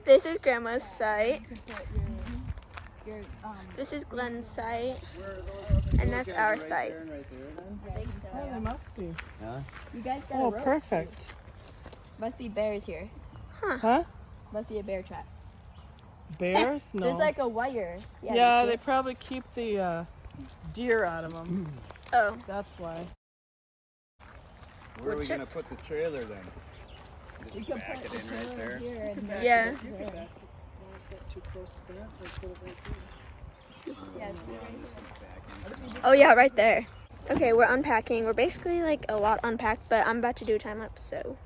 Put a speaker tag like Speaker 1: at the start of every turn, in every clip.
Speaker 1: This is Grandma's site. This is Glenn's site. And that's our site.
Speaker 2: Oh, they must be.
Speaker 3: Huh?
Speaker 4: You guys got
Speaker 2: Oh,
Speaker 4: a rope.
Speaker 2: perfect.
Speaker 4: Must be bears here.
Speaker 2: Huh?
Speaker 4: Must be a bear trap.
Speaker 2: Bears? No.
Speaker 4: There's like a wire.
Speaker 2: Yeah, they probably keep the deer out of them.
Speaker 1: Oh.
Speaker 2: That's why.
Speaker 3: Where are we going to put the trailer then? Just back it in right there?
Speaker 1: Yeah.
Speaker 2: Too close to that? They put it right there.
Speaker 1: Oh yeah, right there. Okay, we're unpacking. We're basically like a lot unpacked, but I'm about to do a time lapse, so.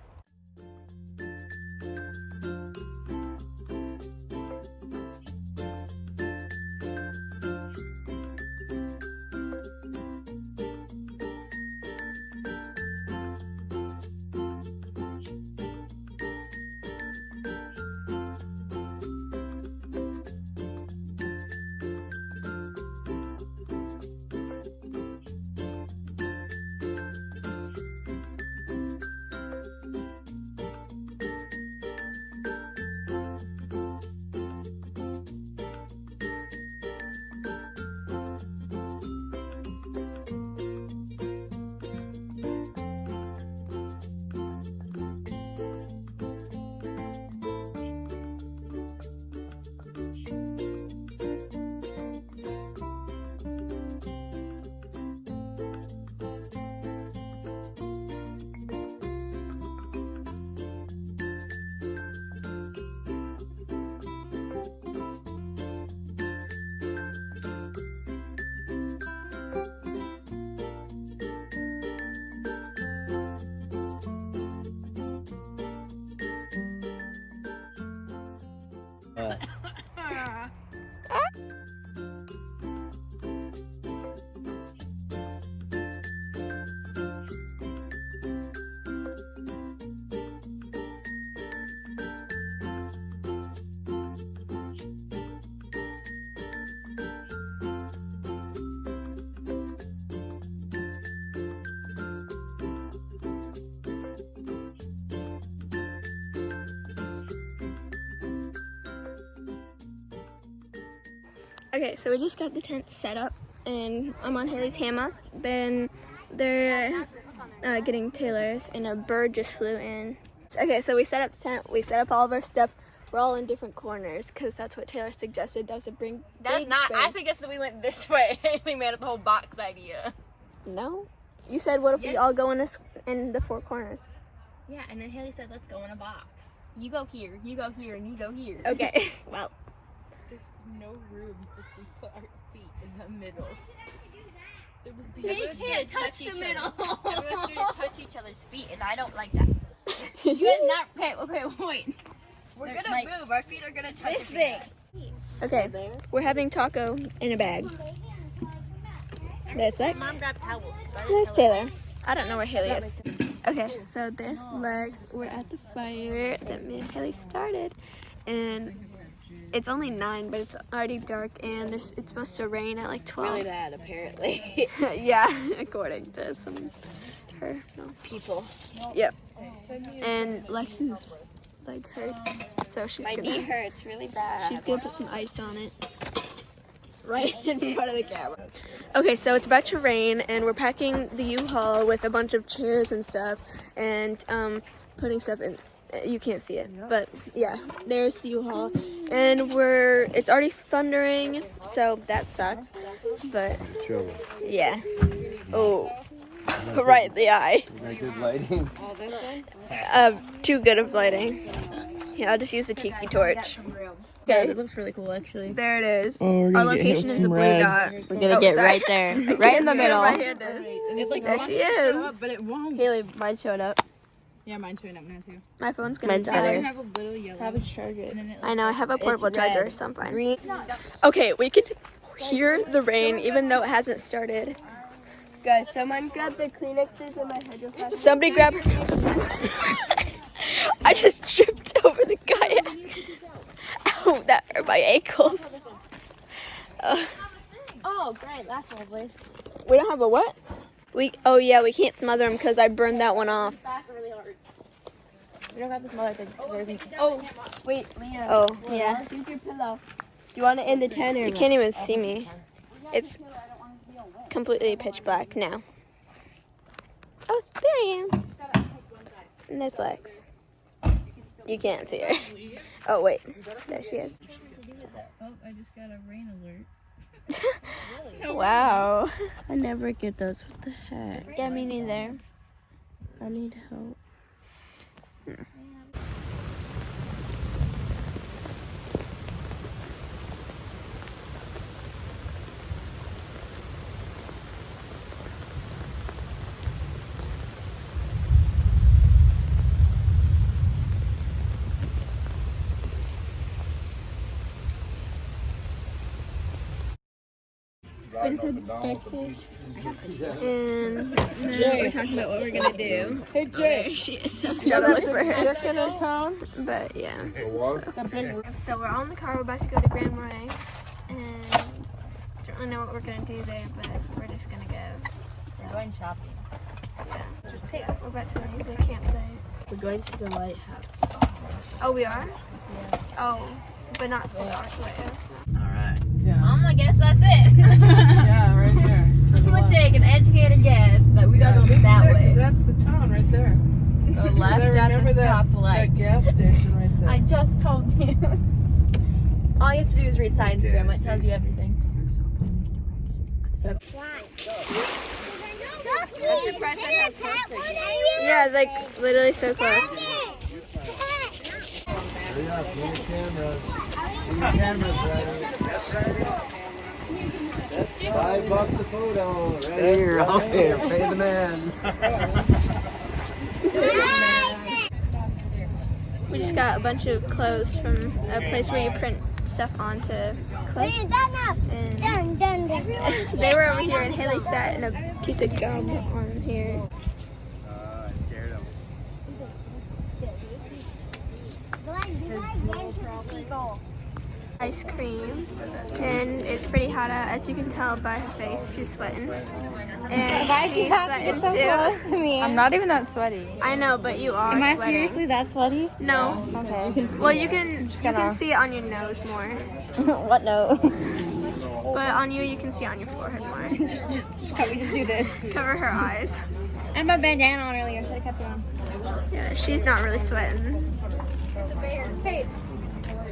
Speaker 1: Okay, so we just got the tent set up, and I'm on Hailey's hammock. Then they're getting Taylor's, and a bird just flew in. Okay, so we set up the tent. We set up all of our stuff. We're all in different corners because that's what Taylor suggested. That was a big.
Speaker 4: That's not. I suggested we went this way. We made up the whole box idea.
Speaker 1: No, you said what if we all go in the four corners?
Speaker 4: Yeah, and then Hailey said, "Let's go in a box. You go here, you go here, and you go here."
Speaker 1: Okay, well.
Speaker 5: There's no room if we put our feet in the middle. There would be
Speaker 4: They can't touch the middle.
Speaker 5: Everyone's gonna touch each other's feet, and I don't like that.
Speaker 4: You guys not okay. Wait.
Speaker 5: We're gonna move. Our feet are gonna touch.
Speaker 4: This big.
Speaker 1: Okay, we're having taco in a bag. There's Lex.
Speaker 4: Mom grabbed towels.
Speaker 1: There's Taylor. I don't know where Hailey is. Okay, so there's Lex. We're at the fire that me and Hailey started, and it's only 9, but it's already dark, and it's supposed to rain at like 12.
Speaker 5: Really bad, apparently.
Speaker 1: Yeah, according to
Speaker 5: People.
Speaker 1: Yep. And Lex's leg hurts, so she's
Speaker 5: My knee hurts really bad.
Speaker 1: She's gonna put some ice on it. Right in front of the camera. Okay, so it's about to rain, and we're packing the U-Haul with a bunch of chairs and stuff, and putting stuff in. You can't see it, but yeah, there's the U-Haul, and it's already thundering, so that sucks. But yeah. Oh, right in the eye.
Speaker 3: Is that good lighting?
Speaker 1: Too good of lighting. Yeah, I'll just use the tiki torch.
Speaker 4: Yeah, it looks really cool, actually.
Speaker 1: There it is.
Speaker 2: Oh,
Speaker 1: Our location is the blue dot.
Speaker 4: We're gonna get right there, right in the middle.
Speaker 1: My hand is. There she is.
Speaker 5: But it won't.
Speaker 4: Haley, mine's showing up.
Speaker 5: Yeah, mine's showing up now too.
Speaker 1: My phone's gonna
Speaker 4: Mine's
Speaker 1: die.
Speaker 5: I have a little yellow.
Speaker 4: Probably charge it.
Speaker 1: I know, I have a portable charger, so I'm fine.
Speaker 4: Green.
Speaker 1: Okay, we can hear the rain even though it hasn't started.
Speaker 4: Guys, someone grab the Kleenexes and my hydro.
Speaker 1: Somebody grab her. I just tripped over the kayak. Ow, that hurt my ankles.
Speaker 4: Oh, great, that's lovely.
Speaker 1: We don't have a what? Oh yeah, we can't smother them because I burned that one off.
Speaker 4: That's really hard. We don't got the smaller thing. Oh, wait, Leah.
Speaker 1: Oh, yeah.
Speaker 4: Use your pillow. Do you want it in the tent or
Speaker 1: You can't even see me. It's completely pitch black now. Oh, there I am. And there's Lex. You can't see her. Oh, wait. There she is.
Speaker 5: Oh, I just got a rain alert.
Speaker 1: Wow.
Speaker 4: I never get those. What the heck?
Speaker 1: Yeah, me neither.
Speaker 4: I need help.
Speaker 1: We just had breakfast, and now we're talking about what we're gonna do.
Speaker 2: Hey, Jay.
Speaker 1: There she is. I'm trying to look for her.
Speaker 2: Chicken in town?
Speaker 1: But yeah.
Speaker 2: That big
Speaker 1: So we're on the car. We're about to go to Grand Marais, and don't really know what we're gonna do there, but we're just gonna go. So
Speaker 5: We're going shopping.
Speaker 1: yeah, we're about to leave the campsite.
Speaker 4: We're going to the lighthouse.
Speaker 1: Oh, we are. Yeah. Oh, but not Squarehouse.
Speaker 5: I guess that's it.
Speaker 2: Yeah, right there.
Speaker 5: I'm gonna take an educated guess that we gotta go that way.
Speaker 2: Because that's the town right there.
Speaker 5: Go
Speaker 2: 'Cause
Speaker 5: left
Speaker 2: I
Speaker 5: at
Speaker 2: remember
Speaker 5: the
Speaker 2: that
Speaker 5: stoplight.
Speaker 2: gas station right there.
Speaker 5: I just told you. All you have to do is read Science Grandma. It tells you everything.
Speaker 1: Yeah, like literally so close.
Speaker 3: $5 a photo. Right here, out there. Pay the man.
Speaker 1: We just got a bunch of clothes from a place where you print stuff onto clothes. And they were over here, and Hailey sat in a piece of gum on here.
Speaker 3: I scared him.
Speaker 1: Ice cream, and it's pretty hot out, as you can tell by her face. She's sweating, and she's sweating too.
Speaker 4: To me. I'm not even that sweaty.
Speaker 1: I know, but you are
Speaker 4: Am I
Speaker 1: sweating.
Speaker 4: seriously that sweaty?
Speaker 1: No.
Speaker 4: Okay.
Speaker 1: Well, you can see it on your nose more,
Speaker 4: What no?
Speaker 1: but on you can see on your forehead more.
Speaker 4: Can we just do this?
Speaker 1: Cover her eyes.
Speaker 4: I had my bandana on earlier. Should have kept it on.
Speaker 1: Yeah, she's not really sweating.
Speaker 4: Paige,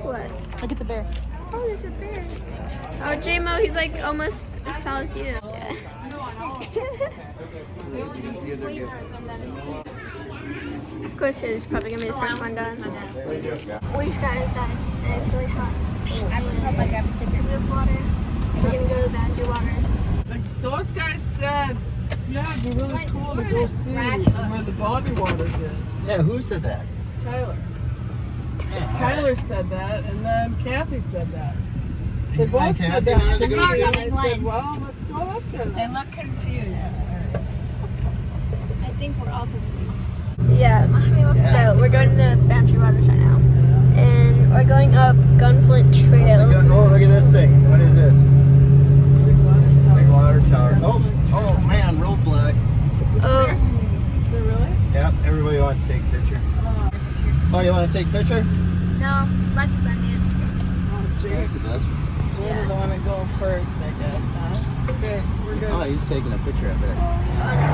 Speaker 1: What?
Speaker 4: look at the bear.
Speaker 1: Oh, there's a bear. Oh, J-Mo, he's like almost as tall as you. Yeah. Of course, his probably gonna be the first one done. We just got inside, and it's really hot.
Speaker 4: I hope I grab a sticker.
Speaker 1: We have water. We're gonna go to the Andrew Waters.
Speaker 2: Like, those guys said, yeah, it'd be really cool to go see where the body waters is.
Speaker 3: Yeah, who said that?
Speaker 2: Tyler. Tyler said that, and then Kathy said that. They both said that to me, and I said, well, let's go up there.
Speaker 5: They look confused. I think we're all confused.
Speaker 1: Yeah, so we're going to the Bantry Waters right now. And we're going up Gunflint Trail.
Speaker 3: Oh, look at this thing. What is this?
Speaker 2: Big water tower.
Speaker 3: Big water tower. Oh man, roadblock.
Speaker 1: Oh,
Speaker 2: Is it really?
Speaker 3: Yeah, everybody wants to take a picture. Oh, you want to take a picture?
Speaker 1: no, let's send you.
Speaker 2: Oh, Jay.
Speaker 3: It does.
Speaker 2: Jay doesn't want to go first, I guess, huh? Okay, we're good.
Speaker 3: Oh, he's taking a picture of it.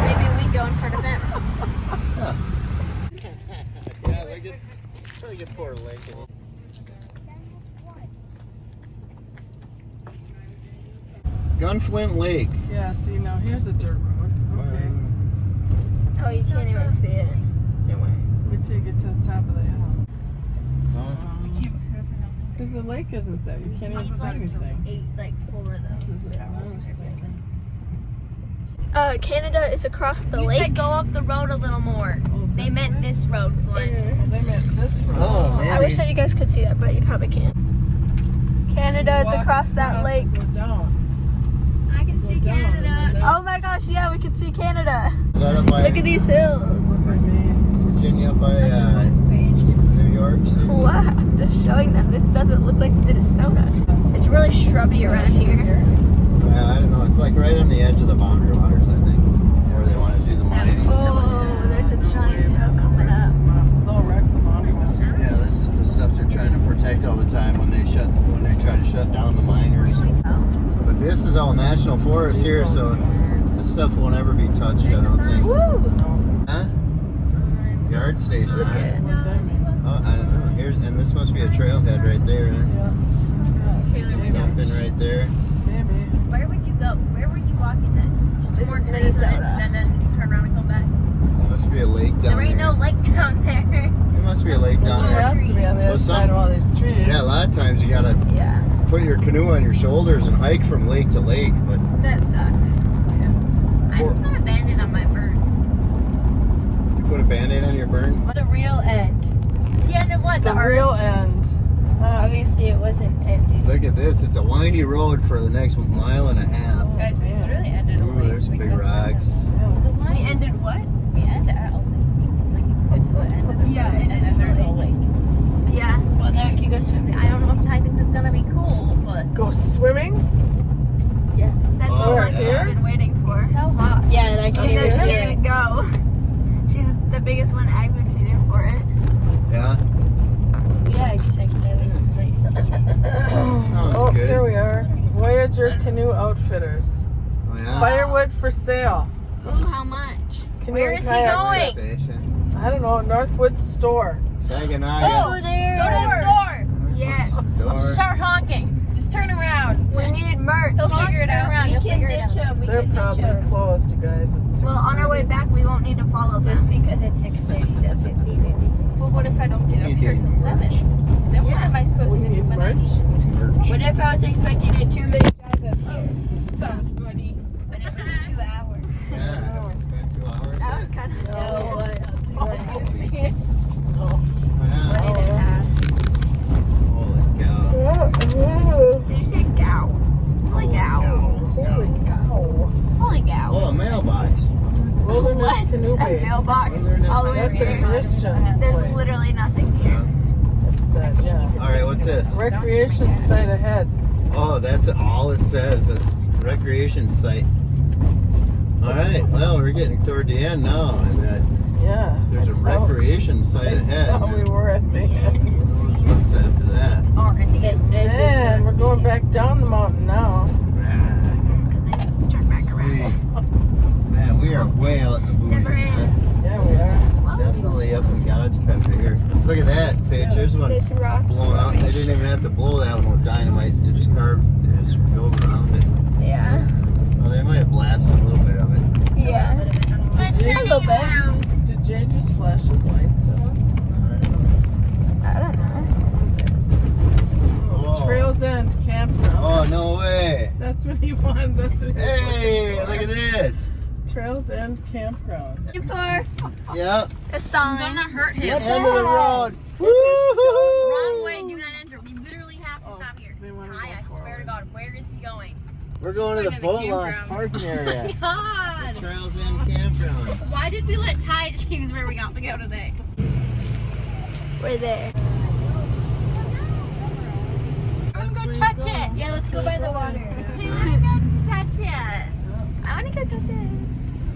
Speaker 1: Maybe we go in front of it.
Speaker 3: Yeah. Yeah, they get for a lake. Gunflint Lake.
Speaker 2: Yeah, see, now here's a dirt road. Okay.
Speaker 1: Oh, you can't even see it.
Speaker 2: Wait till you get to the top of the hill.
Speaker 3: Well,
Speaker 2: Because the lake isn't there. You can't even see anything.
Speaker 5: Like 4 of them.
Speaker 2: This is what I was thinking.
Speaker 1: Canada is across the
Speaker 5: You
Speaker 1: lake.
Speaker 5: said go up the road a little more. They meant this road.
Speaker 1: And
Speaker 2: Oh, they meant this road.
Speaker 3: oh, man.
Speaker 1: I wish that you guys could see that, but you probably can't. Canada is
Speaker 2: Walk
Speaker 1: across that
Speaker 2: across,
Speaker 1: lake.
Speaker 2: Go down.
Speaker 5: I can see
Speaker 2: Go down,
Speaker 5: Canada.
Speaker 2: and then
Speaker 1: Oh my gosh, yeah, we can see Canada.
Speaker 3: Right up by
Speaker 1: Look at these hills.
Speaker 2: by Maine.
Speaker 3: Virginia, up by
Speaker 5: Paige.
Speaker 3: New York.
Speaker 1: Wow, I'm just showing them. This doesn't look like Minnesota. It's really shrubby around here.
Speaker 3: Well, I don't know. It's like right on the edge of the Boundary Waters, I think, where they want to do the mining.
Speaker 1: Oh, there's a giant hill coming up.
Speaker 2: They'll wreck them all.
Speaker 6: protect all the time when they try to shut down the miners. But this is all national forest here, so this stuff will never be touched, I don't think. Huh? Yard station, huh?
Speaker 2: What's that mean?
Speaker 6: Oh, I don't know. Here's, and this must be a trailhead right there, huh?
Speaker 5: Taylor, we
Speaker 6: Something right there.
Speaker 2: Maybe.
Speaker 4: Where would you go? Where were you walking then?
Speaker 1: This
Speaker 4: More
Speaker 1: is
Speaker 4: to the
Speaker 1: Minnesota.
Speaker 4: side, and then turn around and come back.
Speaker 6: Must be a lake down
Speaker 4: There ain't
Speaker 6: there.
Speaker 4: no lake down there.
Speaker 6: There must be a lake down
Speaker 2: It
Speaker 6: there.
Speaker 2: has to be on the
Speaker 6: Well,
Speaker 2: other side of all these trees.
Speaker 6: Yeah, a lot of times you gotta
Speaker 1: Yeah,
Speaker 6: put your canoe on your shoulders and hike from lake to lake, but
Speaker 1: that sucks.
Speaker 4: I just put a bandit on my burn.
Speaker 6: you put a band-aid on your burn.
Speaker 1: The real end.
Speaker 4: The end of what?
Speaker 2: The real end.
Speaker 1: Obviously, it wasn't ended.
Speaker 6: Look at this, it's a windy road for the next mile and a half.
Speaker 5: Guys, we literally ended a
Speaker 6: Ooh,
Speaker 5: lake.
Speaker 6: there's some big rocks.
Speaker 1: We ended what?
Speaker 5: We ended at a lake. Like, it's the end of the
Speaker 1: Yeah,
Speaker 5: road,
Speaker 1: it
Speaker 5: and
Speaker 1: is
Speaker 5: then there's
Speaker 1: a
Speaker 5: a lake.
Speaker 1: Yeah.
Speaker 4: Well, now we can go swimming. I don't know if I think that's gonna be cool, but
Speaker 2: Go swimming?
Speaker 1: That's
Speaker 6: Oh,
Speaker 1: what Alexis
Speaker 2: yeah.
Speaker 1: has been waiting for.
Speaker 4: it's so hot.
Speaker 1: Yeah, and I
Speaker 2: can't
Speaker 1: even
Speaker 2: even
Speaker 1: she
Speaker 2: do
Speaker 1: can't even go. She's the biggest one advocating for it.
Speaker 6: Yeah,
Speaker 4: Yeah, exactly.
Speaker 6: sounds
Speaker 2: Oh,
Speaker 6: good.
Speaker 2: here we are. Voyager Canoe Outfitters.
Speaker 6: Oh, yeah.
Speaker 2: Firewood for sale.
Speaker 1: Ooh, how much?
Speaker 2: Canoe
Speaker 4: Where
Speaker 2: and
Speaker 4: is he
Speaker 2: kayak.
Speaker 4: going?
Speaker 6: Station.
Speaker 2: I don't know, Northwood Store.
Speaker 6: Saginaw.
Speaker 1: Oh, there.
Speaker 4: Go to the store.
Speaker 1: Yes.
Speaker 6: Door.
Speaker 4: Start honking. Just turn around.
Speaker 1: We need merch.
Speaker 4: He'll figure it out.
Speaker 1: We
Speaker 4: He'll
Speaker 1: can
Speaker 4: figure it
Speaker 1: ditch
Speaker 4: out.
Speaker 1: him. We
Speaker 2: They're
Speaker 1: can ditch
Speaker 2: probably
Speaker 1: him.
Speaker 2: closed, you guys. It's
Speaker 1: Well, on our way
Speaker 2: 6:30.
Speaker 1: back, we won't need to follow them.
Speaker 4: because it's 6:30 doesn't mean anything.
Speaker 5: Well, what if I don't get up
Speaker 6: You
Speaker 5: here
Speaker 6: need
Speaker 5: till 7? Then what am I supposed
Speaker 2: We
Speaker 5: to do
Speaker 2: need
Speaker 5: when I
Speaker 2: merch.
Speaker 6: Merch.
Speaker 1: What if I was expecting a 2-minute drive up here?
Speaker 5: That was funny.
Speaker 1: But it was 2 hours.
Speaker 6: Yeah, it's been 2 hours.
Speaker 1: That was kind of
Speaker 6: Oh, yeah.
Speaker 1: 1.5.
Speaker 6: Holy cow.
Speaker 1: Did you say gow? Holy cow.
Speaker 2: Holy cow.
Speaker 1: Holy cow.
Speaker 6: Oh, a mailbox.
Speaker 2: Wilderness
Speaker 1: What?
Speaker 2: Canoe
Speaker 1: A
Speaker 2: Base.
Speaker 1: mailbox
Speaker 6: Wilderness
Speaker 1: all the way
Speaker 2: That's a
Speaker 1: here.
Speaker 2: Christian
Speaker 1: There's
Speaker 2: place.
Speaker 1: literally nothing here.
Speaker 2: It said, yeah.
Speaker 6: All right, what's this?
Speaker 2: Recreation site ahead.
Speaker 6: Oh, that's all it says. This recreation site. All right, well, we're getting toward the end now. I bet
Speaker 2: Yeah.
Speaker 6: there's a recreation site ahead.
Speaker 2: Oh, we were at the end.
Speaker 6: What's after that?
Speaker 2: Man, we're going back down the mountain now.
Speaker 1: Because they just turn back around.
Speaker 6: Sweet. Man, we are way out in the
Speaker 1: Never
Speaker 6: boonies.
Speaker 1: ends.
Speaker 2: Yeah, we are.
Speaker 6: Definitely up in God's country here. Look at that, Paige. There's one
Speaker 1: This rock.
Speaker 6: blown out. They didn't even have to blow that one with dynamite. They just drove around it.
Speaker 1: Yeah.
Speaker 6: Well, they might have blasted a little bit of it.
Speaker 1: Yeah.
Speaker 2: Did Jay,
Speaker 1: A little bit.
Speaker 2: did Jay just flash his lights at us?
Speaker 1: I don't know.
Speaker 6: Oh.
Speaker 2: Trails End Campground.
Speaker 6: Oh, no way.
Speaker 2: That's what he wanted. That's what he was
Speaker 6: Hey,
Speaker 2: looking for.
Speaker 6: look at this.
Speaker 2: Trails End Campground.
Speaker 1: For
Speaker 6: Yep.
Speaker 1: a sign.
Speaker 4: I'm gonna hurt
Speaker 6: The
Speaker 4: him.
Speaker 6: end of the road.
Speaker 4: Wrong way, do not enter. We literally have to stop here.
Speaker 2: they wanna
Speaker 4: Ty,
Speaker 2: go
Speaker 4: I swear to
Speaker 2: forward.
Speaker 4: God, where is he going?
Speaker 6: We're going to the
Speaker 5: Going to the
Speaker 6: boat launch
Speaker 5: campground.
Speaker 6: parking area.
Speaker 4: God!
Speaker 6: Trails End Campground.
Speaker 4: Why did we let Ty choose where we got to go today?
Speaker 1: We're there.
Speaker 4: I'm gonna go touch it.
Speaker 1: Yeah, let's go by the water.
Speaker 4: I wanna go touch it.
Speaker 1: I want to go touch it.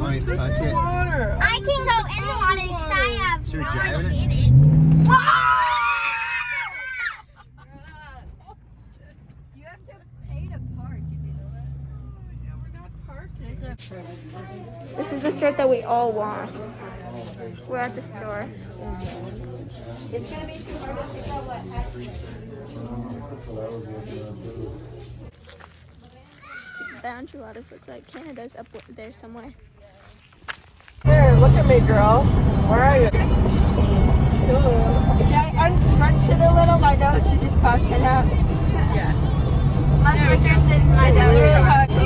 Speaker 6: Oh, you touch
Speaker 2: The
Speaker 6: it?
Speaker 2: water.
Speaker 7: I can go in the water because I have
Speaker 6: Sure,
Speaker 7: knowledge
Speaker 6: driving
Speaker 7: in
Speaker 6: it?
Speaker 7: it.
Speaker 1: You have to pay to park. Did you know that?
Speaker 2: Yeah, we're not parking.
Speaker 1: This is the shirt that we all want. We're at the store. It's gonna be too hard to figure out what hat. Boundary waters look like Canada's up there somewhere.
Speaker 2: Here, look at me, girls. Where are you?
Speaker 1: Should I unscrunch it a little? My nose is just poking out.
Speaker 2: Yeah.
Speaker 1: My sweatshirt's in my nose.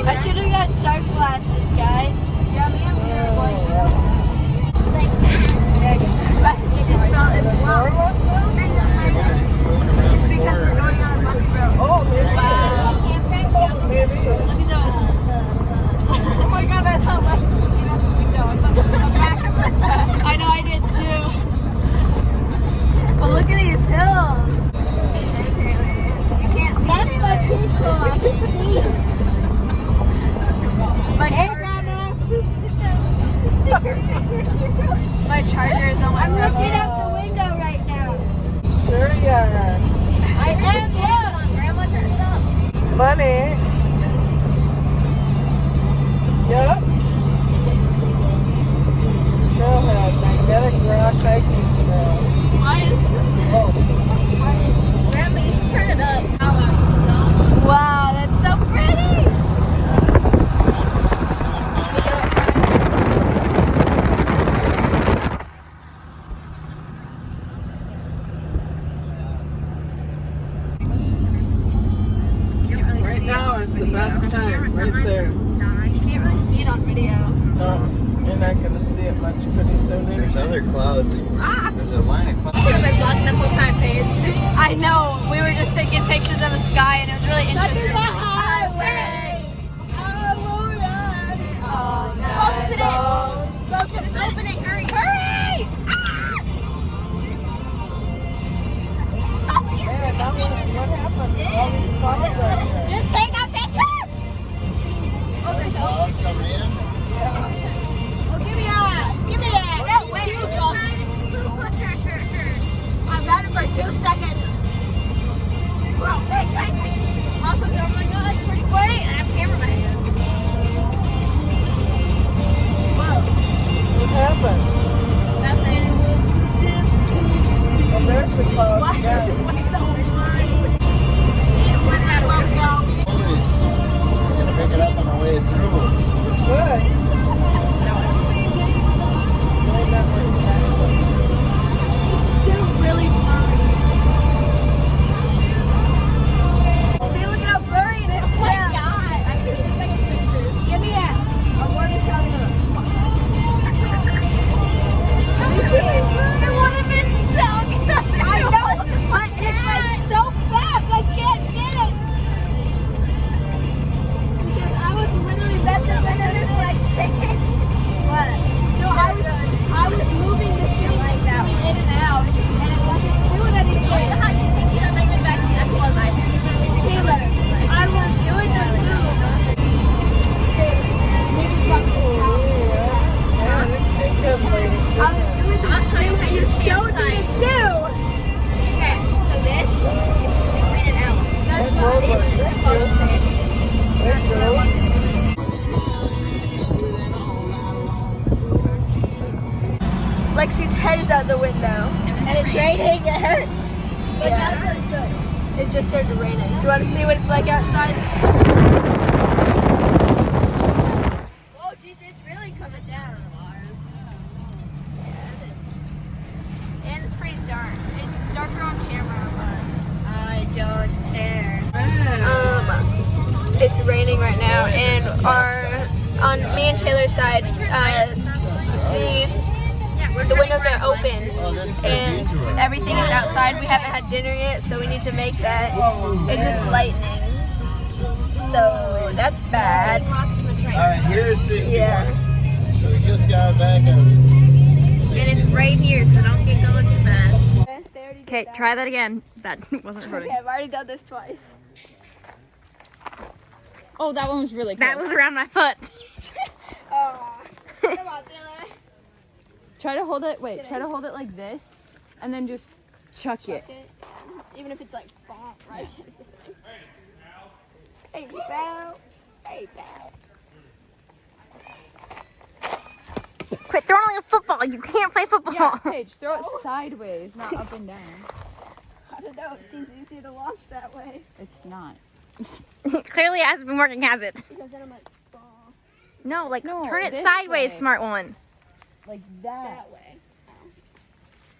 Speaker 1: I should have got sunglasses, guys. Yeah, me and Leah are going to. My seatbelt is locked. It's because we're going on a bumpy road.
Speaker 2: Oh, maybe.
Speaker 1: Wow.
Speaker 2: Maybe.
Speaker 1: Look at those. Oh my god, I thought Lex was looking out the window. I thought that was the back of her head. I know, I did too. But look at these hills. There's Hailey. You can't see
Speaker 7: That's
Speaker 1: Taylor.
Speaker 7: what people I can see.
Speaker 1: But
Speaker 7: Hey,
Speaker 2: funny. Yep. Trailhead, magnetic rock hiking trail.
Speaker 1: Why is
Speaker 4: Grandma, you should turn it up.
Speaker 1: wow, that's so pretty.
Speaker 2: Right now is the best time, right there.
Speaker 1: You can't really see it on video.
Speaker 2: No, you're not going to see it much pretty soon.
Speaker 6: There's other clouds. There's a line of clouds.
Speaker 1: I've been vlogging the whole time, Paige. I know. We were just taking pictures of the sky, and it was really interesting.
Speaker 4: Focus it in. Focus, it's opening. Hurry. Hurry!
Speaker 2: Man, what happened? All these clouds are here.
Speaker 7: Just take a picture.
Speaker 6: Clouds coming in.
Speaker 7: Give me that. Give me that.
Speaker 1: No, wait. I'm at it for 2 seconds.
Speaker 4: Also, oh my god, it's pretty funny. And I have camera in my hand.
Speaker 2: What happened?
Speaker 4: Nothing.
Speaker 2: Well, there's the clouds again.
Speaker 6: Always gonna pick it up on the way through.
Speaker 2: Good.
Speaker 1: Still really fun. See, look at how blurry it is.
Speaker 4: Oh my god. I can't even take pictures.
Speaker 1: Give me that. I'm already showing it. It would have been so good. I know, but it's like so fast. I can't get it. Because I was literally messing with it like what? No, I was moving the thing like that in and out, and it wasn't doing anything.
Speaker 4: How do you think you know, make me back to you? That's one line.
Speaker 1: Taylor, I was doing the zoom. Maybe talk to me.
Speaker 2: Yeah, they could play.
Speaker 1: I was doing the thing that you showed me to do.
Speaker 4: Okay, so this is in and out.
Speaker 2: That's what
Speaker 4: This is the focus.
Speaker 2: Thank you.
Speaker 1: Lexi's head is out the window.
Speaker 7: And it's raining. It hurts. But
Speaker 1: Yeah.
Speaker 7: that feels good.
Speaker 1: It just started raining. Do you want to see what it's like outside?
Speaker 7: Oh, jeez, it's really coming down.
Speaker 1: And it's pretty dark. It's darker on camera, but
Speaker 7: I don't care.
Speaker 1: it's raining right now, and on me and Taylor's side, the windows are open,
Speaker 6: Oh, this is a
Speaker 1: and
Speaker 6: detour.
Speaker 1: everything is outside. We haven't had dinner yet, so we need to make that. It's just lightning, so that's bad.
Speaker 6: Alright, here's 61.
Speaker 1: Yeah.
Speaker 6: So we just got back on.
Speaker 4: And it's right here, so don't get going too fast.
Speaker 1: Okay,
Speaker 4: Try that again. That wasn't recording.
Speaker 1: Okay, I've already done this twice.
Speaker 5: Oh, that one was really close.
Speaker 4: That was around my foot.
Speaker 1: Oh, come on, Taylor.
Speaker 5: Try to hold it. Wait, try to hold it like this, and then just chuck it.
Speaker 1: Okay, even if it's like bomb, right? Hey, bow. Hey, bow.
Speaker 4: Quit throwing like a football. You can't play football.
Speaker 5: Yeah, Paige, throw it sideways, not up and down.
Speaker 1: I don't know. It seems easier to launch that way.
Speaker 5: It's not.
Speaker 4: Clearly it hasn't been working, has it?
Speaker 1: Because then I'm like, ball.
Speaker 4: No, like
Speaker 5: No,
Speaker 4: turn it
Speaker 5: this
Speaker 4: sideways,
Speaker 5: way.
Speaker 4: smart one.
Speaker 5: Like that.
Speaker 1: That way. Oh.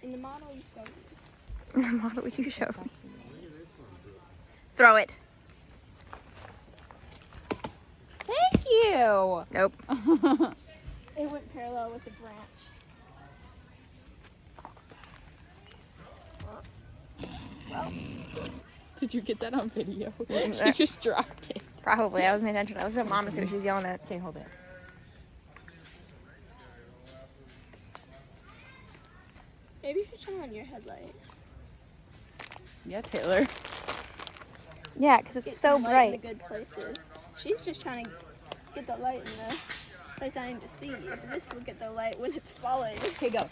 Speaker 1: In the model you showed me.
Speaker 4: The model you showed me. Throw it.
Speaker 5: Thank you.
Speaker 4: Nope.
Speaker 1: It went parallel with the branch.
Speaker 5: Did you get that on video? She just dropped it.
Speaker 4: Probably. I was paying attention. I was with mom to see what she was yelling at.
Speaker 5: Okay, hold it.
Speaker 1: Maybe you should turn on your headlight.
Speaker 5: Yeah, Taylor.
Speaker 4: Yeah, because it's
Speaker 1: Get
Speaker 4: so
Speaker 1: some light in
Speaker 4: bright.
Speaker 1: the good places. She's just trying to get the light in the place I need to see. But this will get the light when it's falling.
Speaker 5: Okay, go.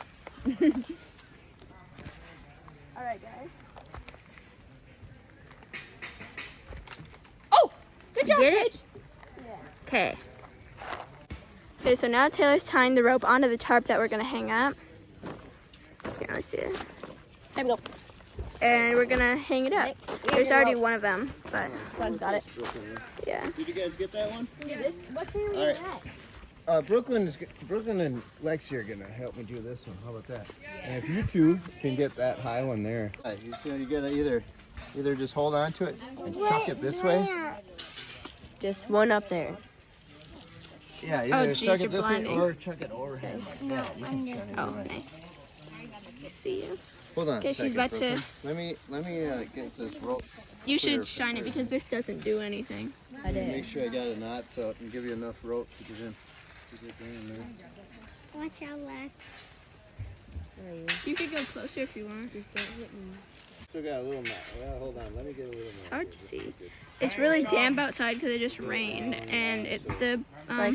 Speaker 1: All right, guys.
Speaker 5: Oh!
Speaker 1: get it? Okay. Okay, so now Taylor's tying the rope onto the tarp that we're gonna hang up. Here, let's see it.
Speaker 4: There we go.
Speaker 1: And we're gonna hang it up. There's already one of them, but
Speaker 4: One's got it.
Speaker 1: yeah.
Speaker 6: Did you guys get that one?
Speaker 4: What can we
Speaker 6: All right.
Speaker 4: get?
Speaker 6: Brooklyn and Lexi are gonna help me do this one. How about that? And if you two can get that high one there, you gotta either just hold on to it and chuck it this way.
Speaker 7: Just one up there.
Speaker 6: Yeah,
Speaker 1: Oh,
Speaker 6: either
Speaker 1: geez,
Speaker 6: chuck
Speaker 1: you're
Speaker 6: it this
Speaker 1: blinding.
Speaker 6: way or chuck it overhead. Yeah, you can chuck it
Speaker 1: Oh,
Speaker 6: overhead.
Speaker 1: nice. See you.
Speaker 6: Hold on
Speaker 1: Okay,
Speaker 6: a
Speaker 1: she's
Speaker 6: second,
Speaker 1: about to-
Speaker 6: Brooklyn. Let me get this rope.
Speaker 1: You
Speaker 6: clear
Speaker 1: should shine it
Speaker 6: first.
Speaker 1: because this doesn't do anything.
Speaker 6: Make sure I got a knot so I can give you enough rope to get in. There.
Speaker 7: Watch out, Lex.
Speaker 1: You could go closer if you want.
Speaker 6: Still got a little knot. Well, hold on. Let me get a little knot.
Speaker 1: Hard to see. It's really damp outside because it just rained, and the floor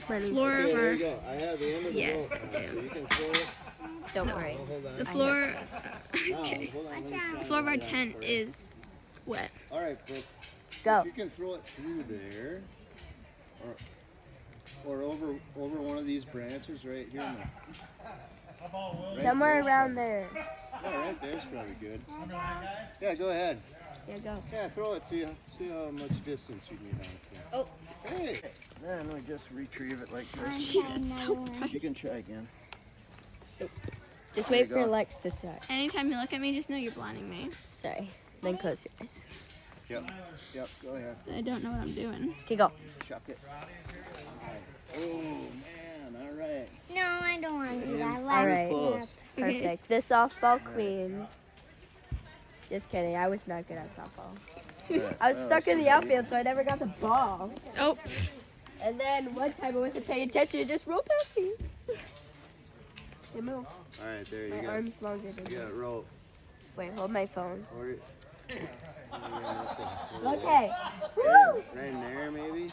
Speaker 6: Okay,
Speaker 1: of
Speaker 6: there
Speaker 1: our
Speaker 6: you go. I have the end of the
Speaker 1: Yes,
Speaker 6: rope.
Speaker 1: I
Speaker 6: So
Speaker 1: do.
Speaker 6: you can throw it.
Speaker 7: Don't worry.
Speaker 6: Oh, hold on.
Speaker 1: the floor
Speaker 6: Now,
Speaker 1: okay.
Speaker 6: hold on, let me
Speaker 1: The
Speaker 6: shine
Speaker 1: floor of
Speaker 6: the
Speaker 1: our
Speaker 6: light on
Speaker 1: tent
Speaker 6: for you.
Speaker 1: is wet.
Speaker 6: All right, Brooke.
Speaker 7: Go.
Speaker 6: If you can throw it through there, or over one of these branches right here. Right
Speaker 7: Somewhere
Speaker 6: there.
Speaker 7: around there.
Speaker 6: Yeah, right there's probably good. Yeah, go ahead.
Speaker 7: Yeah, go.
Speaker 6: Yeah, throw it. See how much distance you can get on it. Oh. Hey. Then we just retrieve it like this.
Speaker 1: Jeez, that's so bright.
Speaker 6: You can try again.
Speaker 7: Just
Speaker 6: There
Speaker 7: wait
Speaker 6: you
Speaker 7: for
Speaker 6: go.
Speaker 7: Lex to try.
Speaker 1: Anytime you look at me, just know you're blinding me.
Speaker 7: Sorry. Then close your eyes.
Speaker 6: Yep. Go ahead.
Speaker 1: I don't know what I'm doing.
Speaker 7: Okay, go.
Speaker 6: Chuck it. Oh man! All right.
Speaker 7: No, I don't want to do that.
Speaker 6: All
Speaker 7: right.
Speaker 6: Close.
Speaker 7: Perfect. This softball queen. Just kidding. I was not good at softball. I was stuck in the outfield, so I never got the ball.
Speaker 1: Oh,
Speaker 7: And then one time I wasn't paying attention, it just rolled past me. It moved.
Speaker 6: All right, there you
Speaker 7: My
Speaker 6: go.
Speaker 7: arm's longer than
Speaker 6: You got
Speaker 7: yours.
Speaker 6: rope.
Speaker 7: Wait, hold my phone.
Speaker 6: Or,
Speaker 7: Okay.
Speaker 6: Right in there, maybe.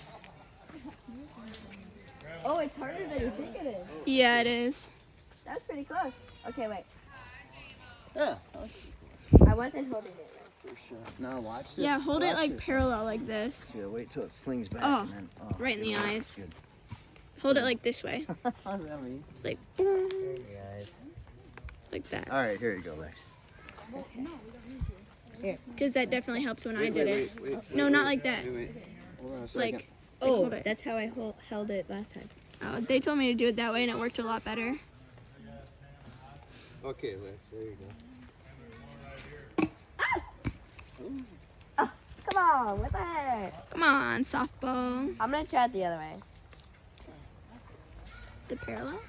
Speaker 7: Oh, it's harder than you think it is.
Speaker 1: yeah, it is.
Speaker 7: That's pretty close. Okay, wait.
Speaker 6: Yeah.
Speaker 7: I wasn't holding it.
Speaker 6: For sure. Now watch this.
Speaker 1: Yeah, hold it
Speaker 6: Watch
Speaker 1: like
Speaker 6: this.
Speaker 1: parallel like this.
Speaker 6: Yeah, wait till it slings back.
Speaker 1: Oh,
Speaker 6: and then,
Speaker 1: right in the
Speaker 6: good.
Speaker 1: eyes.
Speaker 6: Good.
Speaker 1: Hold it like this way,
Speaker 6: What does that mean?
Speaker 1: like
Speaker 6: Guys.
Speaker 1: like that.
Speaker 6: All right, here you go, Lex.
Speaker 1: Because that definitely helped when I did it.
Speaker 6: Wait,
Speaker 1: No, not like that.
Speaker 6: Wait. Hold on a second.
Speaker 1: Like,
Speaker 7: Oh,
Speaker 1: hold it.
Speaker 7: that's how I held it last time.
Speaker 1: Oh, they told me to do it that way, and it worked a lot better.
Speaker 6: Okay, Lex, there you go.
Speaker 7: Come on, what the heck?
Speaker 1: Come on, softball.
Speaker 7: I'm gonna try it the other way.
Speaker 1: The parallel.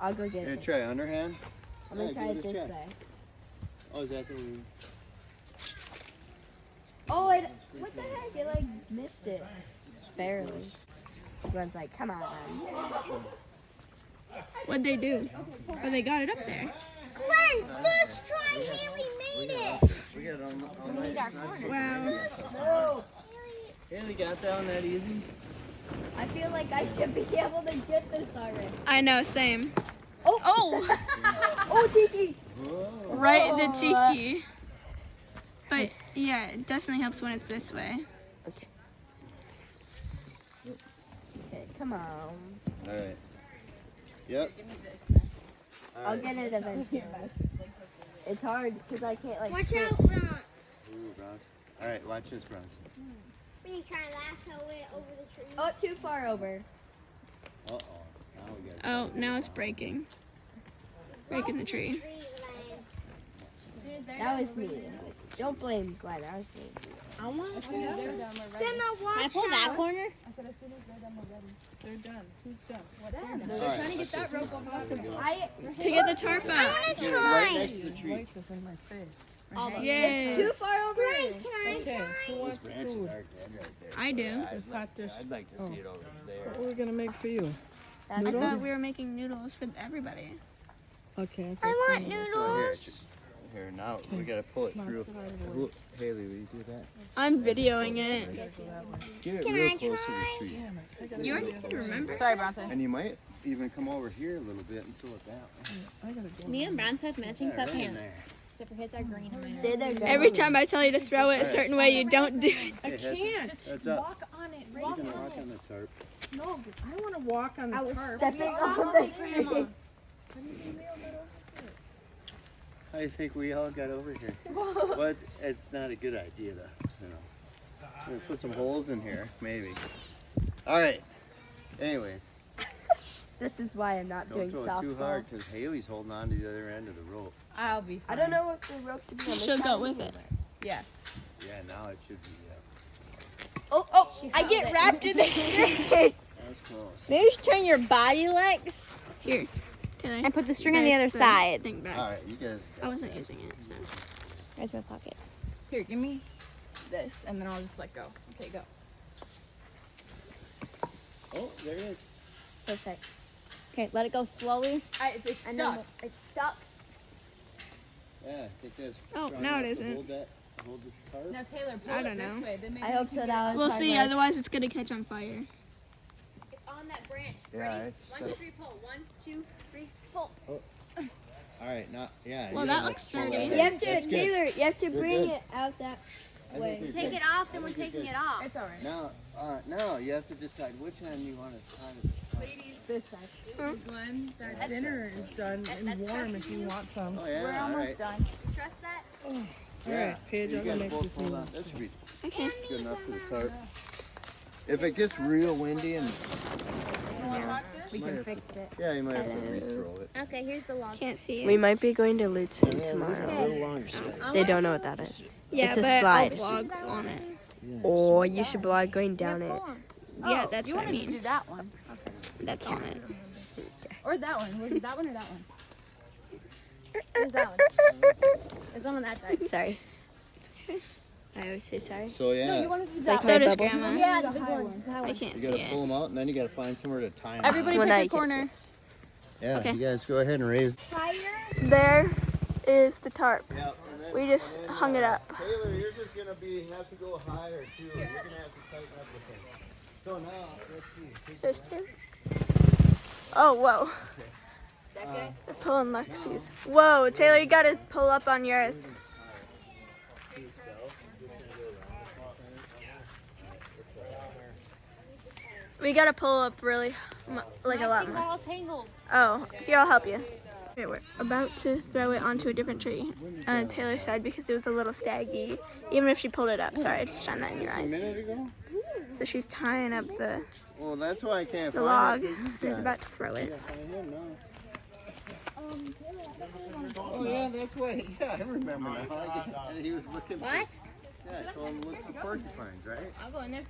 Speaker 7: I'll go get
Speaker 6: Here,
Speaker 7: it.
Speaker 6: try underhand.
Speaker 7: I'm gonna
Speaker 6: Yeah,
Speaker 7: try
Speaker 6: give
Speaker 7: it
Speaker 6: it a
Speaker 7: this
Speaker 6: check.
Speaker 7: way.
Speaker 6: Oh, is that the one?
Speaker 7: Oh, what the heck? It like missed it. Barely. Everyone's like, come on.
Speaker 1: What'd they do? Oh, they got it up there.
Speaker 7: Glenn, first try, Hailey made it.
Speaker 6: We got it on
Speaker 1: Wow.
Speaker 7: No.
Speaker 6: Haley got that one that easy?
Speaker 7: I feel like I should be able to get this already.
Speaker 1: I know, same.
Speaker 7: Oh!
Speaker 1: Oh!
Speaker 7: Oh, Tiki!
Speaker 6: Whoa.
Speaker 1: Right in the tiki. But yeah, it definitely helps when it's this way.
Speaker 7: Okay, come on.
Speaker 6: All right. Yep.
Speaker 7: I'll get it eventually. It's hard because I can't like.
Speaker 5: Watch
Speaker 7: sit.
Speaker 5: out, Bronx.
Speaker 6: Ooh, Bronze. All right, watch this, Bronze.
Speaker 5: We try lasso it over the tree.
Speaker 7: Oh, too far over.
Speaker 6: Uh-oh. Now we got
Speaker 1: Oh, now it's breaking. Breaking the tree.
Speaker 7: That was me. Don't blame Glenn. That was me.
Speaker 5: I want to. Then I'll
Speaker 4: Can
Speaker 5: watch
Speaker 4: I pull that corner?
Speaker 2: They're done. Who's done?
Speaker 6: All right, trying to get that rope off.
Speaker 1: To get the tarp out.
Speaker 6: Get it right next to the tree.
Speaker 2: Lights is in my face.
Speaker 1: Yay.
Speaker 7: Too far over.
Speaker 2: Okay, who
Speaker 6: Those
Speaker 2: wants
Speaker 6: branches
Speaker 2: food?
Speaker 6: are dead right there.
Speaker 1: I do.
Speaker 2: There's hot dish.
Speaker 6: I'd like to see it over there.
Speaker 2: What are we gonna make for you?
Speaker 1: I
Speaker 2: Noodles?
Speaker 1: thought we were making noodles for everybody.
Speaker 2: Okay.
Speaker 5: I want
Speaker 6: So here,
Speaker 5: noodles.
Speaker 6: here, now we gotta pull it through. Who- Haley, will you do that?
Speaker 1: I'm videoing it.
Speaker 6: Get it
Speaker 5: Can
Speaker 6: real
Speaker 5: I
Speaker 6: close
Speaker 5: try?
Speaker 6: to the tree.
Speaker 1: You already can remember.
Speaker 4: Sorry, Bronson.
Speaker 6: And you might even come over here a little bit and pull it that way.
Speaker 2: I gotta go.
Speaker 4: Me and Bronson have matching
Speaker 6: Yeah,
Speaker 4: sweatpants.
Speaker 6: right in there.
Speaker 4: Except for his are green.
Speaker 7: Stay there, guys.
Speaker 1: Every time I tell you to throw it a certain way, you don't do it.
Speaker 2: I can't.
Speaker 3: Heads up.
Speaker 5: Walk on it.
Speaker 3: You can walk on the tarp.
Speaker 2: No, I don't want to walk on the tarp.
Speaker 7: Stepping on the street.
Speaker 3: I think we all got over here. Well, it's not a good idea to, you know. I'm gonna put some holes in here, maybe. All right. Anyways,
Speaker 7: This is why I'm not doing
Speaker 3: don't throw it too
Speaker 7: softball.
Speaker 3: hard because Haley's holding on to the other end of the rope.
Speaker 5: I'll be
Speaker 7: I
Speaker 5: fine.
Speaker 7: don't know if the rope should be on this
Speaker 1: She'll
Speaker 7: side
Speaker 1: go
Speaker 7: or
Speaker 1: with
Speaker 7: the
Speaker 1: it.
Speaker 7: other.
Speaker 5: Yeah.
Speaker 3: Yeah, now it should be.
Speaker 7: Oh, I get wrapped in the string.
Speaker 3: That's close.
Speaker 4: Maybe you should turn your body legs
Speaker 1: Here. Can I?
Speaker 4: and put the string on the other
Speaker 1: There's the
Speaker 4: side.
Speaker 1: thing back.
Speaker 3: All right, you guys.
Speaker 1: I wasn't using it, so.
Speaker 4: There's my pocket.
Speaker 5: Here, give me this, and then I'll just let go. Okay, go.
Speaker 3: Oh, there it is.
Speaker 4: Perfect. Okay, let it go slowly.
Speaker 5: It's
Speaker 4: And then
Speaker 5: stuck.
Speaker 4: it's stuck.
Speaker 3: Yeah, I think that's.
Speaker 1: Oh,
Speaker 3: strong
Speaker 1: no, it
Speaker 3: enough to
Speaker 1: isn't.
Speaker 3: Hold the tarp.
Speaker 5: Now, Taylor, pull
Speaker 1: I
Speaker 5: it
Speaker 1: don't
Speaker 5: this
Speaker 1: know.
Speaker 5: way. Then maybe
Speaker 7: I
Speaker 5: you
Speaker 7: hope
Speaker 5: can
Speaker 7: so.
Speaker 5: get
Speaker 7: That
Speaker 5: it.
Speaker 7: was
Speaker 1: We'll see, otherwise it's gonna catch on fire.
Speaker 4: It's on that branch.
Speaker 3: Yeah, it's stuck.
Speaker 4: 3, pull. 1, 2, 3, pull.
Speaker 3: All right, now, yeah.
Speaker 1: Well,
Speaker 3: you
Speaker 1: that
Speaker 3: gotta
Speaker 1: looks
Speaker 3: pull that
Speaker 1: sturdy.
Speaker 3: in.
Speaker 7: You have to,
Speaker 3: That's good.
Speaker 7: Taylor, you have to
Speaker 3: You're
Speaker 7: bring
Speaker 3: good.
Speaker 7: it out that
Speaker 3: I
Speaker 7: way.
Speaker 3: think you're
Speaker 4: Take
Speaker 3: good.
Speaker 4: it off, then
Speaker 3: I
Speaker 4: we're
Speaker 3: think you're
Speaker 4: taking
Speaker 3: good.
Speaker 4: it off.
Speaker 5: It's all right.
Speaker 3: Now you have to decide which end you want to tie the tarp.
Speaker 5: This side. Glenn, that dinner is done and
Speaker 4: that's
Speaker 5: warm
Speaker 4: trusting
Speaker 5: if you
Speaker 4: you.
Speaker 5: want some.
Speaker 3: Oh yeah,
Speaker 4: We're
Speaker 3: all
Speaker 4: almost
Speaker 3: right.
Speaker 4: done. Trust that?
Speaker 3: Yeah.
Speaker 2: All right, Paige,
Speaker 3: You
Speaker 2: I'm gonna
Speaker 3: guys
Speaker 2: make
Speaker 3: both
Speaker 2: this
Speaker 3: hold
Speaker 2: move.
Speaker 3: on. That should be
Speaker 1: Okay.
Speaker 3: good enough for the tarp. If it gets real windy and
Speaker 5: We can fix it.
Speaker 3: yeah, you might have to re-throw it.
Speaker 4: Okay, here's the log.
Speaker 1: Can't see it.
Speaker 7: We might be going to Loot soon
Speaker 3: Yeah,
Speaker 7: tomorrow.
Speaker 3: a little longer slide.
Speaker 7: They don't know what that is.
Speaker 1: Yeah,
Speaker 7: it's a
Speaker 1: but
Speaker 7: slide.
Speaker 1: I'll vlog on it.
Speaker 7: Or you should blog going down it.
Speaker 1: Yeah, that's
Speaker 5: you
Speaker 1: what I
Speaker 5: wanted to do
Speaker 1: mean.
Speaker 5: that one.
Speaker 1: That's on it.
Speaker 5: Or that one. Was it that one or that one? Where's that one? There's one on that side.
Speaker 7: Sorry. I always say sorry.
Speaker 3: So yeah,
Speaker 5: You wanted to do
Speaker 7: Like
Speaker 5: that
Speaker 1: So
Speaker 7: my
Speaker 1: does
Speaker 7: bubble.
Speaker 1: Grandma.
Speaker 5: Yeah, the big one.
Speaker 1: I can't
Speaker 3: you
Speaker 1: see
Speaker 3: gotta
Speaker 1: it.
Speaker 3: pull them out and then you gotta find somewhere to tie them.
Speaker 5: Everybody
Speaker 7: Well, now
Speaker 5: pick
Speaker 7: you
Speaker 5: a
Speaker 7: can see
Speaker 5: corner.
Speaker 3: Yeah,
Speaker 1: Okay.
Speaker 3: you guys go ahead and raise.
Speaker 1: There is the tarp.
Speaker 3: Yeah.
Speaker 1: We just hung it up.
Speaker 3: Taylor, yours is gonna have to go higher too. You're gonna have to tighten up the thing. So now, let's see.
Speaker 1: There's two. Oh, whoa. We're pulling Lexi's. Whoa, Taylor, you gotta pull up on yours. We gotta pull up really, like a lot more.
Speaker 4: all tangled.
Speaker 1: Oh, here, I'll help you. Okay, we're about to throw it onto a different tree on Taylor's side because it was a little saggy, even if she pulled it up. Sorry, I just shined that in your
Speaker 3: A
Speaker 1: eyes.
Speaker 3: minute ago?
Speaker 1: So she's tying up the
Speaker 3: Well, that's why I can't
Speaker 1: the
Speaker 3: find
Speaker 1: log
Speaker 3: it. 'cause he's
Speaker 1: and is
Speaker 3: got
Speaker 1: about to throw it.
Speaker 3: it. Find him now. Oh yeah, that's why. Yeah, I remember now. He was looking.
Speaker 4: What?
Speaker 3: Yeah, I told him to look for porcupines, right?
Speaker 4: I'll go in there.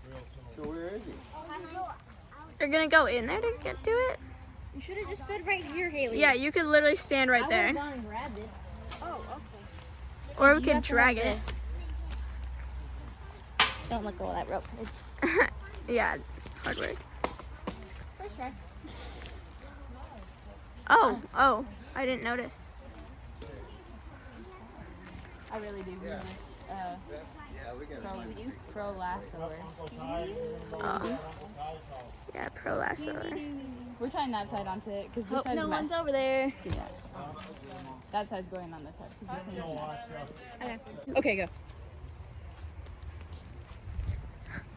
Speaker 3: So where is he?
Speaker 1: You're gonna go in there to get to it?
Speaker 4: You should have just stood right here, Haley.
Speaker 1: Yeah, you could literally stand right there.
Speaker 4: gone and grabbed it.
Speaker 1: Or we could drag it.
Speaker 4: Don't let go of that rope.
Speaker 1: Yeah, hard work.
Speaker 4: First try.
Speaker 1: Oh, I didn't notice.
Speaker 5: I really do.
Speaker 3: Yeah. Yeah, we got it.
Speaker 5: Pro lasso.
Speaker 1: Oh. Yeah, pro lasso.
Speaker 5: We're tying that side onto it because this
Speaker 4: Hope
Speaker 5: side's
Speaker 4: no
Speaker 5: messed.
Speaker 4: one's over there.
Speaker 5: That side's going on the top. 'Cause this one's messed.
Speaker 4: Okay.
Speaker 5: Okay, go.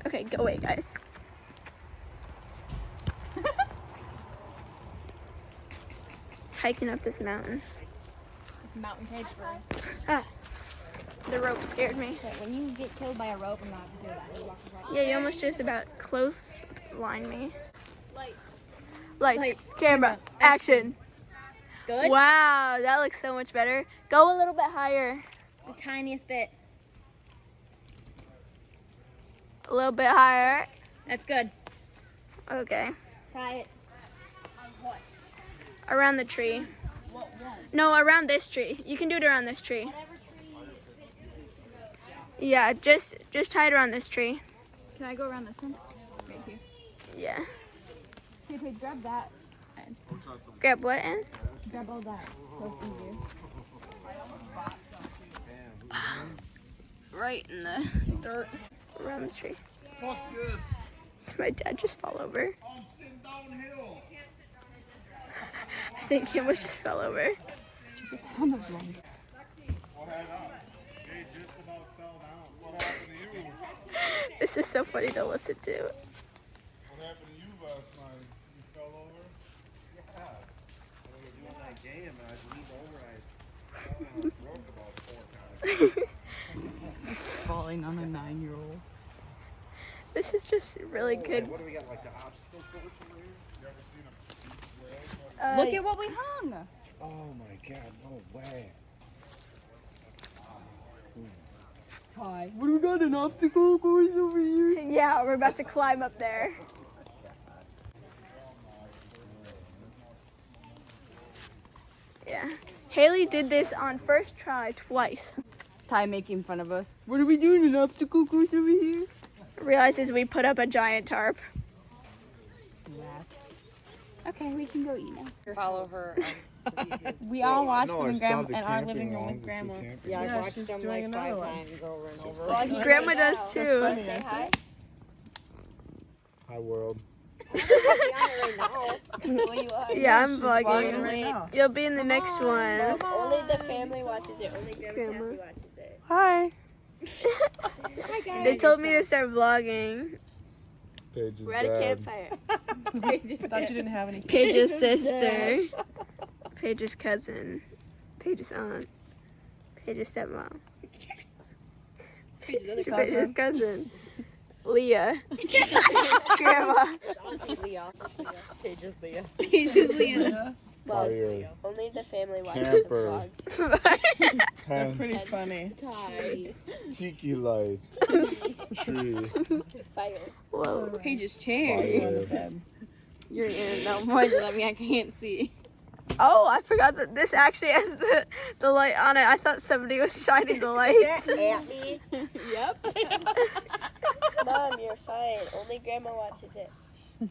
Speaker 1: Okay, go away, guys. Hiking up this mountain.
Speaker 4: It's a mountain page for.
Speaker 1: Ah, the rope scared me.
Speaker 4: Okay, when you get killed by a rope, I'm not gonna do that. You walk right.
Speaker 1: Yeah, you almost just about close line me.
Speaker 4: Lights.
Speaker 1: Lights, camera, action.
Speaker 4: Good.
Speaker 1: Wow, that looks so much better. Go a little bit higher.
Speaker 4: The tiniest bit.
Speaker 1: A little bit higher.
Speaker 4: That's good.
Speaker 1: Okay.
Speaker 4: Try it.
Speaker 1: Around the tree. No, around this tree. You can do it around this tree. Yeah, just tie it around this tree.
Speaker 5: Can I go around this one? Right here.
Speaker 1: Yeah.
Speaker 5: Here, Paige, grab that. And
Speaker 1: Grab what end?
Speaker 5: grab all that. So it's easier.
Speaker 1: Right in the dirt. Around the tree.
Speaker 3: Fuck this.
Speaker 1: Did my dad just fall over?
Speaker 3: I'm sitting downhill.
Speaker 1: I think he almost just fell over. This is so funny to listen to.
Speaker 8: What happened to you last night? You fell over?
Speaker 3: Yeah. I was doing that game and I leaned over. I broke about 4 times.
Speaker 2: Falling on a 9-year-old.
Speaker 1: This is just really good.
Speaker 3: What do we got, like the obstacle course over here?
Speaker 8: You ever seen a whale?
Speaker 5: Look at what we hung.
Speaker 3: Oh my god, no way.
Speaker 2: Ty, what do we got, an obstacle course over here?
Speaker 1: Yeah, we're about to climb up there. Yeah. Haley did this on first try twice.
Speaker 2: Ty making fun of us. What are we doing, an obstacle course over here?
Speaker 1: Realizes we put up a giant tarp.
Speaker 5: Okay, we can go eat now.
Speaker 9: Follow her.
Speaker 5: We all watched
Speaker 8: No,
Speaker 5: them
Speaker 8: I
Speaker 5: in,
Speaker 8: saw the
Speaker 5: in our
Speaker 8: camping
Speaker 5: living room
Speaker 8: ones,
Speaker 5: with
Speaker 8: the two
Speaker 5: Grandma.
Speaker 8: camping
Speaker 9: Yeah,
Speaker 8: ones.
Speaker 9: I watched
Speaker 2: she's
Speaker 9: them
Speaker 2: doing
Speaker 9: like
Speaker 2: another
Speaker 9: 5
Speaker 2: one.
Speaker 9: times over and over.
Speaker 1: Grandma does too.
Speaker 7: Want to say hi?
Speaker 8: Hi, world.
Speaker 1: Yeah, I'm
Speaker 2: Vlogging
Speaker 1: vlogging.
Speaker 2: right now.
Speaker 1: You'll be in the next one.
Speaker 7: Only the family watches it. Only Grandma
Speaker 1: Grandma.
Speaker 7: Kathy watches it.
Speaker 2: Hi.
Speaker 1: They told me to start vlogging.
Speaker 8: Paige is
Speaker 7: We're at a
Speaker 8: dad.
Speaker 7: campfire.
Speaker 2: Thought you didn't have any.
Speaker 1: Paige's sister. Paige's cousin. Paige's aunt. Paige's stepmom. Paige's cousin. Leah. Grandma.
Speaker 9: Pages Leah.
Speaker 5: Leah.
Speaker 8: Fire.
Speaker 7: Only the family watches
Speaker 8: Camper.
Speaker 7: the vlogs.
Speaker 8: Tent.
Speaker 2: Pretty funny.
Speaker 8: Tiki lights. Tree.
Speaker 7: Fire.
Speaker 1: Whoa.
Speaker 5: Paige's chair.
Speaker 8: Fire.
Speaker 5: You're in no more than I mean I can't see.
Speaker 1: Oh, I forgot that this actually has the light on it. I thought somebody was shining the light.
Speaker 7: At me.
Speaker 5: Yep.
Speaker 7: Mom, you're fine. Only Grandma watches it.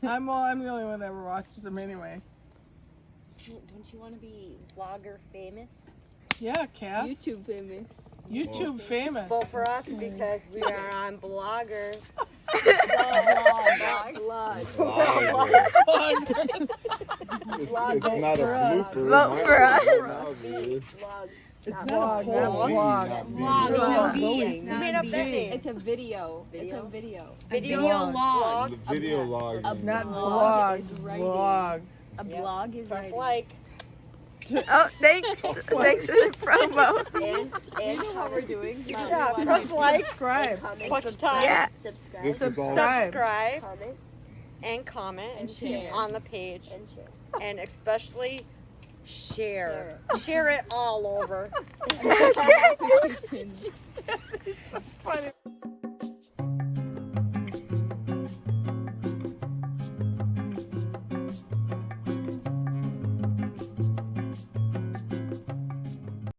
Speaker 2: I'm the only one that ever watches them anyway.
Speaker 9: Don't you want to be vlogger famous?
Speaker 2: Yeah, Kath.
Speaker 5: YouTube famous.
Speaker 2: YouTube famous.
Speaker 9: Vote for us because we are on bloggers.
Speaker 8: It's not a blooper.
Speaker 1: Vote for us.
Speaker 2: It's not a poll.
Speaker 5: Vlog.
Speaker 9: You made up that name.
Speaker 5: It's a video. It's a video.
Speaker 9: Video
Speaker 2: log.
Speaker 8: The video log.
Speaker 2: Not
Speaker 5: Vlog
Speaker 2: vlog.
Speaker 5: is writing.
Speaker 2: Vlog.
Speaker 5: A blog is
Speaker 9: Press
Speaker 5: right.
Speaker 9: like.
Speaker 1: Oh, thanks. Thanks for the promo.
Speaker 7: And
Speaker 5: How we're doing.
Speaker 9: Yeah, press like.
Speaker 2: Subscribe.
Speaker 9: Watch time.
Speaker 1: Yeah.
Speaker 7: subscribe.
Speaker 8: This is all.
Speaker 9: Subscribe
Speaker 7: Comment
Speaker 9: and comment
Speaker 5: And share.
Speaker 9: on the page.
Speaker 7: and share.
Speaker 9: And especially share. Share it all over.
Speaker 5: Notifications.
Speaker 2: Funny.